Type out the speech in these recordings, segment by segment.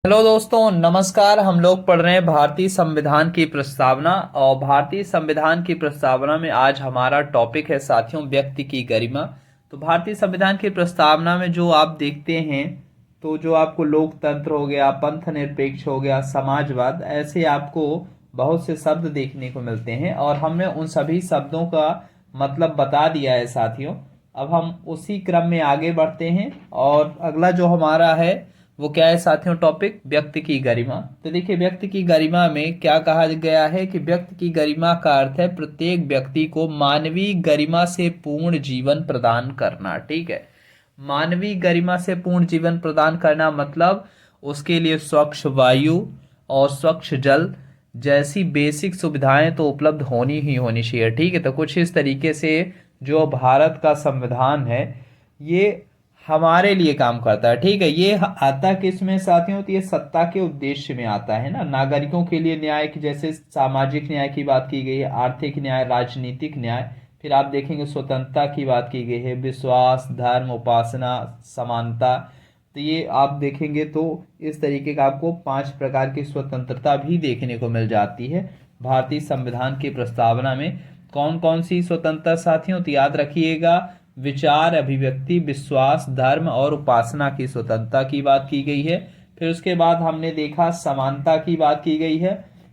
Hello दोस्तों, नमस्कार। हम लोग पढ़ रहे हैं भारतीय संविधान की प्रस्तावना। और भारतीय संविधान की प्रस्तावना में आज हमारा टॉपिक है साथियों, व्यक्ति की गरिमा। तो भारतीय संविधान की प्रस्तावना में जो आप देखते हैं, तो जो आपको लोकतंत्र हो गया, पंथ निरपेक्ष हो गया, समाजवाद, ऐसे आपको बहुत से शब्द देखने को मिलते हैं और हमने उन सभी शब्दों का मतलब बता दिया है साथियों। अब हम उसी क्रम में आगे बढ़ते हैं और अगला जो हमारा है वो क्या है साथियों, टॉपिक व्यक्ति की गरिमा। तो देखिए, व्यक्ति की गरिमा में क्या कहा गया है कि व्यक्ति की गरिमा का अर्थ है प्रत्येक व्यक्ति को मानवीय गरिमा से पूर्ण जीवन प्रदान करना। ठीक है, मानवीय गरिमा से पूर्ण जीवन प्रदान करना मतलब उसके लिए स्वच्छ वायु और स्वच्छ जल जैसी बेसिक सुविधाएं तो उपलब्ध होनी ही होनी चाहिए। ठीक है, तो कुछ इस तरीके से जो भारत का संविधान है ये हमारे लिए काम करता है। ठीक है, ये आता किस में साथियों, तो ये सत्ता के उद्देश्य में आता है ना। नागरिकों के लिए न्याय की, जैसे सामाजिक न्याय की बात की गई है, आर्थिक न्याय, राजनीतिक न्याय, फिर आप देखेंगे स्वतंत्रता की बात की गई है, विश्वास, धर्म, उपासना, समानता। तो ये आप देखेंगे तो इस तरीके का आपको 5 प्रकार की स्वतंत्रता भी देखने को मिल जाती है भारतीय संविधान की प्रस्तावना में। कौन कौन सी स्वतंत्रता साथियों, तो याद रखिएगा, विचार, अभिव्यक्ति, विश्वास, धर्म और उपासना की स्वतंत्रता की बात की गई है। फिर उसके बाद हमने देखा समानता की बात की गई है।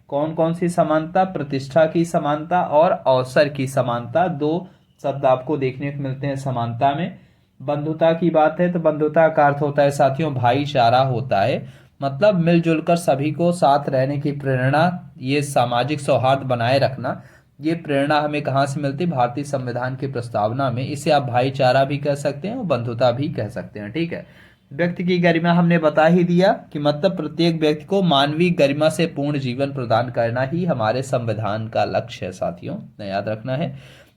कौन कौन सी समानता, प्रतिष्ठा की समानता और अवसर की समानता, दो शब्द आपको देखने को मिलते हैं समानता में। बंधुता की बात है तो बंधुता का अर्थ होता है साथियों भाईचारा होता है, मतलब मिलजुल कर सभी को साथ रहने की प्रेरणा, ये सामाजिक सौहार्द बनाए रखना। ये प्रेरणा हमें कहाँ से मिलती है, भारतीय संविधान की प्रस्तावना में। इसे आप भाईचारा भी कह सकते हैं और बंधुता भी कह सकते हैं। ठीक है, व्यक्ति की गरिमा हमने बता ही दिया कि मतलब प्रत्येक व्यक्ति को मानवीय गरिमा से पूर्ण जीवन प्रदान करना ही हमारे संविधान का लक्ष्य है साथियों, याद रखना है।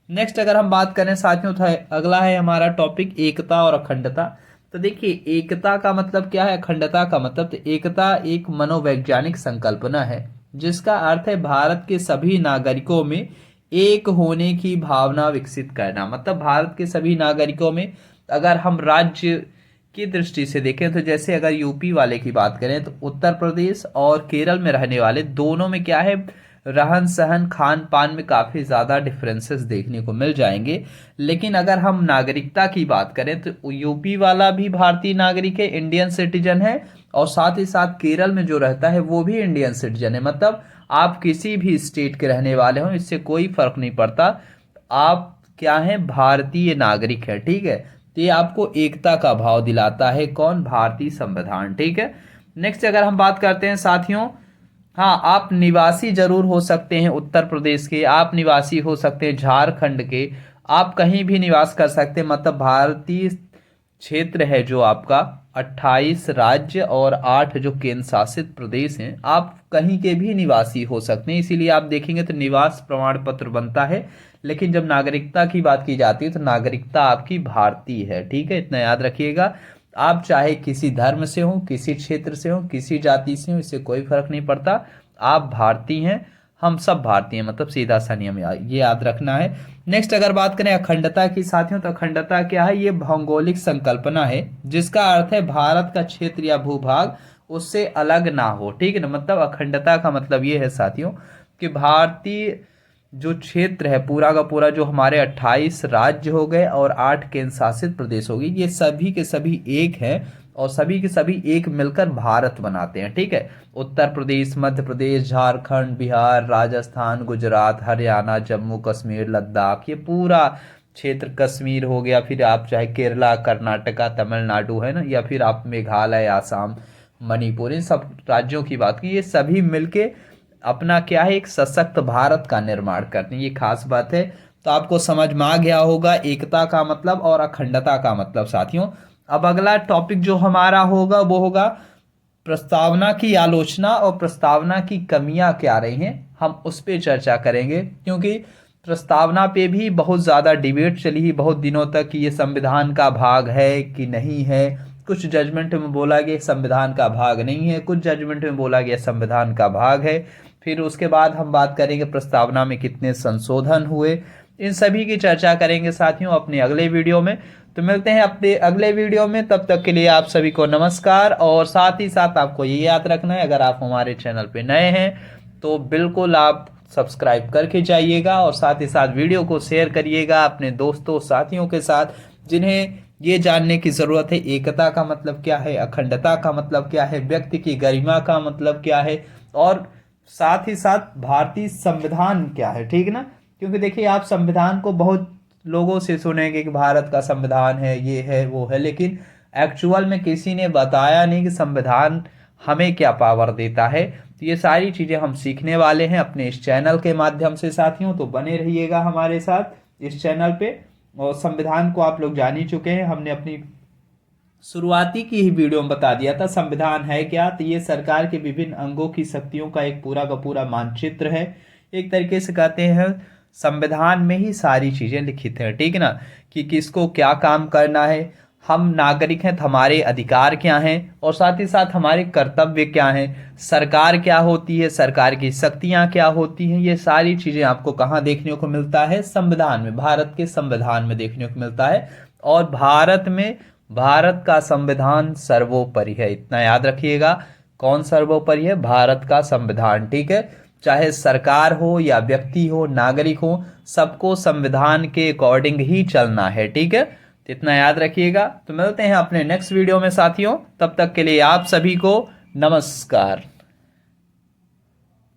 नेक्स्ट अगर हम बात करें साथियों, तो अगला है हमारा टॉपिक एकता और अखंडता। तो देखिए, एकता का मतलब क्या है, अखंडता का मतलब, तो एकता एक मनोवैज्ञानिक संकल्पना है जिसका अर्थ है भारत के सभी नागरिकों में एक होने की भावना विकसित करना। मतलब भारत के सभी नागरिकों में, अगर हम राज्य की दृष्टि से देखें तो जैसे अगर यूपी वाले की बात करें तो उत्तर प्रदेश और केरल में रहने वाले दोनों में क्या है, रहन सहन खान पान में काफ़ी ज़्यादा डिफरेंसेस देखने को मिल जाएंगे। लेकिन अगर हम नागरिकता की बात करें तो यूपी वाला भी भारतीय नागरिक है, इंडियन सिटीजन है, और साथ ही साथ केरल में जो रहता है वो भी इंडियन सिटीजन है। मतलब आप किसी भी स्टेट के रहने वाले हो, इससे कोई फर्क नहीं पड़ता, आप क्या हैं, भारतीय नागरिक है। ठीक है, तो ये आपको एकता का भाव दिलाता है कौन, भारतीय संविधान। ठीक है, नेक्स्ट अगर हम बात करते हैं साथियों, हाँ, आप निवासी जरूर हो सकते हैं उत्तर प्रदेश के, आप निवासी हो सकते हैं झारखंड के, आप कहीं भी निवास कर सकते हैं। मतलब भारतीय क्षेत्र है जो आपका 28 राज्य और 8 जो केंद्र शासित प्रदेश हैं, आप कहीं के भी निवासी हो सकते हैं। इसीलिए आप देखेंगे तो निवास प्रमाण पत्र बनता है। लेकिन जब नागरिकता की बात की जाती है तो नागरिकता आपकी भारतीय है। ठीक है, इतना याद रखिएगा। आप चाहे किसी धर्म से हो, किसी क्षेत्र से हो, किसी जाति से हो, इससे कोई फर्क नहीं पड़ता, आप भारतीय हैं। हम सब भारतीय हैं, मतलब सीधा सा नियम ये याद रखना है। नेक्स्ट अगर बात करें अखंडता की साथियों, तो अखंडता क्या है, ये भौगोलिक संकल्पना है जिसका अर्थ है भारत का क्षेत्र या भूभाग उससे अलग ना हो। ठीक है ना, मतलब अखंडता का मतलब ये है साथियों कि भारतीय जो क्षेत्र है पूरा का पूरा, जो हमारे 28 राज्य हो गए और 8 केंद्र शासित प्रदेश हो गए, ये सभी के सभी एक हैं और सभी के सभी एक मिलकर भारत बनाते हैं। ठीक है, उत्तर प्रदेश, मध्य प्रदेश, झारखंड, बिहार, राजस्थान, गुजरात, हरियाणा, जम्मू कश्मीर, लद्दाख, ये पूरा क्षेत्र, कश्मीर हो गया, फिर आप चाहे केरला, कर्नाटका, तमिलनाडु है ना, या फिर आप मेघालय, आसाम, मणिपुर, इन सब राज्यों की बात की, ये सभी मिलके अपना क्या है, एक सशक्त भारत का निर्माण करते हैं। ये खास बात है। तो आपको समझ में आ गया होगा एकता का मतलब और अखंडता का मतलब साथियों। अब अगला टॉपिक जो हमारा होगा वो होगा प्रस्तावना की आलोचना और प्रस्तावना की कमियां क्या रही हैं, हम उस पर चर्चा करेंगे। क्योंकि प्रस्तावना पे भी बहुत ज़्यादा डिबेट चली बहुत दिनों तक कि ये संविधान का भाग है कि नहीं है। कुछ जजमेंट में बोला गया संविधान का भाग नहीं है, कुछ जजमेंट में बोला गया संविधान का भाग है। फिर उसके बाद हम बात करेंगे प्रस्तावना में कितने संशोधन हुए, इन सभी की चर्चा करेंगे साथियों अपने अगले वीडियो में। तो मिलते हैं अपने अगले वीडियो में, तब तक के लिए आप सभी को नमस्कार। और साथ ही साथ आपको ये याद रखना है, अगर आप हमारे चैनल पे नए हैं तो बिल्कुल आप सब्सक्राइब करके जाइएगा और साथ ही साथ वीडियो को शेयर करिएगा अपने दोस्तों साथियों के साथ, जिन्हें ये जानने की ज़रूरत है एकता का मतलब क्या है, अखंडता का मतलब क्या है, व्यक्ति की गरिमा का मतलब क्या है, और साथ ही साथ भारतीय संविधान क्या है। ठीक ना, क्योंकि देखिए आप संविधान को बहुत लोगों से सुनेंगे कि भारत का संविधान है, ये है वो है, लेकिन एक्चुअल में किसी ने बताया नहीं कि संविधान हमें क्या पावर देता है। तो ये सारी चीज़ें हम सीखने वाले हैं अपने इस चैनल के माध्यम से साथियों, तो बने रहिएगा हमारे साथ इस चैनल पे। और संविधान को आप लोग जान ही चुके हैं, हमने अपनी शुरुआती की ही वीडियो में बता दिया था संविधान है क्या। तो ये सरकार के विभिन्न अंगों की शक्तियों का एक पूरा का पूरा मानचित्र है। एक तरीके से कहते हैं संविधान में ही सारी चीज़ें लिखित हैं। ठीक ना, कि किसको क्या काम करना है, हम नागरिक हैं तो हमारे अधिकार क्या हैं, और साथ ही साथ हमारे कर्तव्य क्या हैं, सरकार क्या होती है, सरकार की शक्तियां क्या होती हैं। ये सारी चीज़ें आपको कहाँ देखने को मिलता है, संविधान में, भारत के संविधान में देखने को मिलता है। और भारत में भारत का संविधान सर्वोपरि है, इतना याद रखिएगा। कौन सर्वोपरि है, भारत का संविधान। ठीक है, चाहे सरकार हो या व्यक्ति हो, नागरिक हो, सबको संविधान के अकॉर्डिंग ही चलना है। ठीक है, तो इतना याद रखिएगा। तो मिलते हैं अपने नेक्स्ट वीडियो में साथियों, तब तक के लिए आप सभी को नमस्कार।